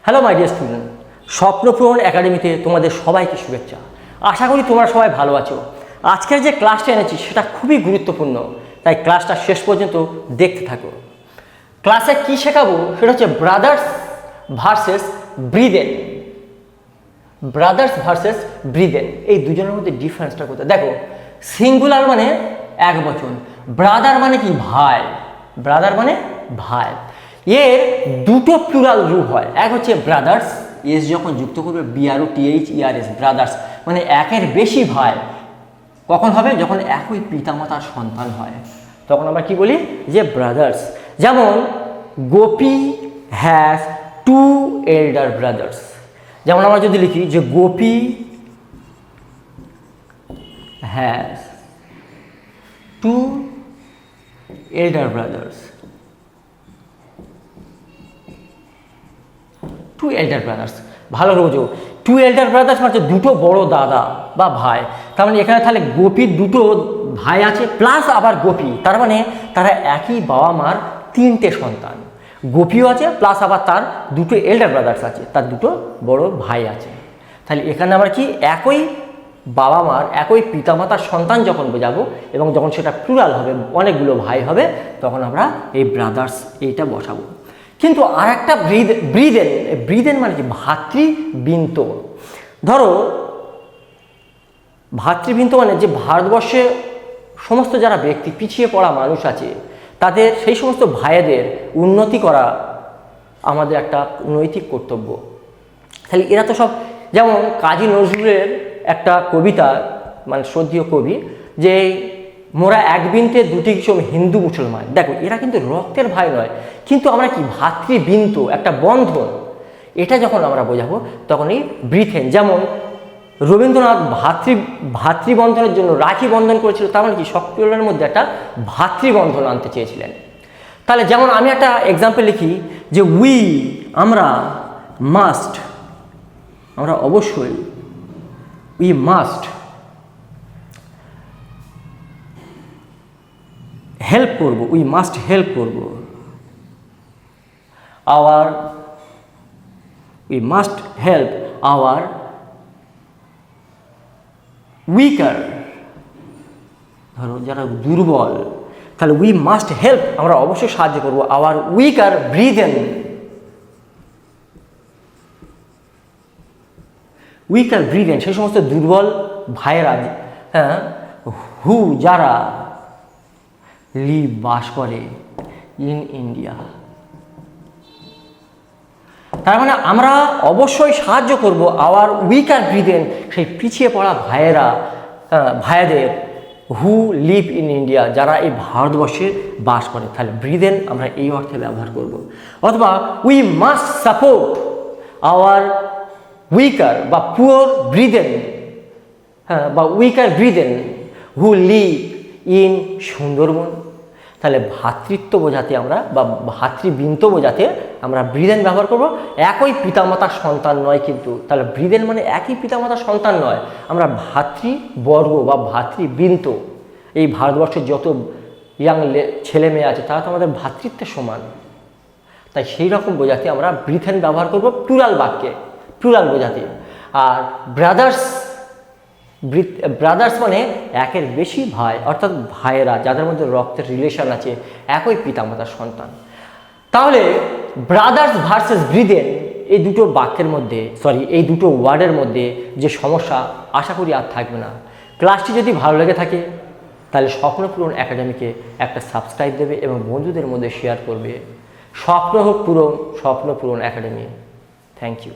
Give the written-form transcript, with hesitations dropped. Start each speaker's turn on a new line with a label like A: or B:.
A: Hello my dear student, স্বপ্নপূরণ একাডেমিতে তোমাদের সবাইকে শুভেচ্ছা। আশা করি তোমরা সবাই ভালো আছো। আজকের যে ক্লাসটা এনেছি সেটা খুবই গুরুত্বপূর্ণ, তাই ক্লাসটা শেষ পর্যন্ত দেখতে থাকো। ক্লাসে কি শেখাবো সেটা হচ্ছে ব্রাদার্স ভার্সেস ব্রিদেন। ব্রাদার্স ভার্সেস ব্রিদেন, এই দুজনের মধ্যে ডিফারেন্সটা কোথায় দেখো। সিঙ্গুলার মানে এক বচন, ব্রাদার মানে কি ভাই, ব্রাদার মানে ভাই। এর দুটো প্লুরাল রূপ হয়, এক হচ্ছে ব্রাদার্স, এস যখন যুক্ত করবে BROTHERS, ব্রাদার্স মানে একের বেশি ভাই। কখন হবে? যখন একই পিতামাতার সন্তান হয়, তখন আমরা কি বলি যে ব্রাদার্স। যেমন গোপী হ্যাজ 2 এল্ডার ব্রাদার্স। যেমন আমরা যদি লিখি যে গোপী হ্যাজ 2 এল্ডার ব্রাদার্স, 2 এল্ডার ব্রাদার্স। ভালো রোজো 2 এল্ডার ব্রাদার্স মানে দুটো বড় দাদা বা ভাই। তার মানে এখানে তাহলে গোপীর দুটো ভাই আছে প্লাস আবার গোপী, তার মানে তারা একই বাবা মার 3টে সন্তান। গোপীও আছে প্লাস আবার তার দুটো এল্ডার ব্রাদার্স আছে, তার দুটো বড় ভাই আছে। তাহলে এখানে আমরা কি একই বাবা মার একই পিতামাতার সন্তান যখন বোঝাবো এবং যখন সেটা প্লুরাল হবে, অনেকগুলো ভাই হবে, তখন আমরা এই ব্রাদার্স এইটা বসাবো। কিন্তু আর একটা ব্রিদেন, ব্রিদেন মানে কি ভাতৃবৃন্ত। ধরো ভাতৃবৃন্ত মানে যে ভারতবর্ষে সমস্ত যারা ব্যক্তি পিছিয়ে পড়া মানুষ আছে তাদের সেই সমস্ত ভাইয়েদের উন্নতি করা আমাদের একটা নৈতিক কর্তব্য। তাহলে এরা তো সব, যেমন কাজী নজরুলের একটা কবিতা, মানে শ্রদ্ধেয় কবি, যে মোরা এক বৃন্তে দুটি কিসম হিন্দু মুসলমান। দেখো এরা কিন্তু রক্তের ভাই নয়, কিন্তু আমরা কি ভাতৃবৃন্ত, একটা বন্ধন, এটা যখন আমরা বোঝাবো তখন এই ব্রিথেন। যেমন রবীন্দ্রনাথ ভাতৃবন্ধনের জন্য রাখি বন্ধন করেছিল, তার মানে কি সকলের মধ্যে একটা ভাতৃবন্ধন আনতে চেয়েছিলেন। তাহলে যেমন আমি একটা এক্সাম্পল লিখি যে উই, আমরা, মাস্ট, আমরা অবশ্যই, উই মাস্ট হেল্প করব, উই মাস্ট হেল্প করব our, we must help our weaker, ধরো যারা দুর্বল, তাহলে উই মাস্ট হেল্প, আমরা অবশ্যই সাহায্য করবো আওয়ার উইকার ব্রিদেন, উইকার ব্রিদেন সেই সমস্ত দুর্বল ভাইয়েরা, হ্যাঁ, হু যারা লিভ বাস করে ইন ইন্ডিয়া। তার মানে আমরা অবশ্যই সাহায্য করব আওয়ার উইকার ব্রিদেন, সেই পিছিয়ে পড়া ভাইয়াদের, হু লিভ ইন ইন্ডিয়া, যারা এই ভারতবর্ষে বাস করে। তাহলে ব্রিদেন আমরা এই অর্থে ব্যবহার করব। অথবা we must support our weaker বা পুয়ার ব্রিদেন, হ্যাঁ, বা weaker brethren who live in Sundarban. তাহলে ভ্রাতৃত্ব বোঝাতে আমরা বা ভাতৃবৃন্ত বোঝাতে আমরা ব্রিদেন ব্যবহার করব। একই পিতামাতার সন্তান নয় কিন্তু, তাহলে ব্রিদেন মানে একই পিতামাতার সন্তান নয়, আমরা ভাতৃবর্গ বা ভাতৃবৃন্ত। এই ভারতবর্ষের যত ইয়াং ছেলে মেয়ে আছে তারা তো আমাদের ভ্রাতৃত্বের সমান, তাই সেই রকম বোঝাতে আমরা ব্রিদেন ব্যবহার করব প্লুরাল বাক্যে, প্লুরাল বোঝাতে। আর ব্রাদার্স মানে একের বেশি ভাই, অর্থাৎ ভাইয়েরা যাদের মধ্যে রক্তের রিলেশন আছে, একই পিতামাতার সন্তান। তাহলে ব্রাদার্স ভার্সেস ব্রিদেন এই দুটো বাক্যের মধ্যে, এই দুটো ওয়ার্ডের মধ্যে যে সমস্যা, আশা করি আর থাকবে না। ক্লাসটি যদি ভালো লেগে থাকে তাহলে স্বপ্নপূরণ একাডেমিকে একটা সাবস্ক্রাইব দেবে এবং বন্ধুদের মধ্যে শেয়ার করবে। স্বপ্ন হোক পূরণ, স্বপ্নপূরণ একাডেমি। Thank you.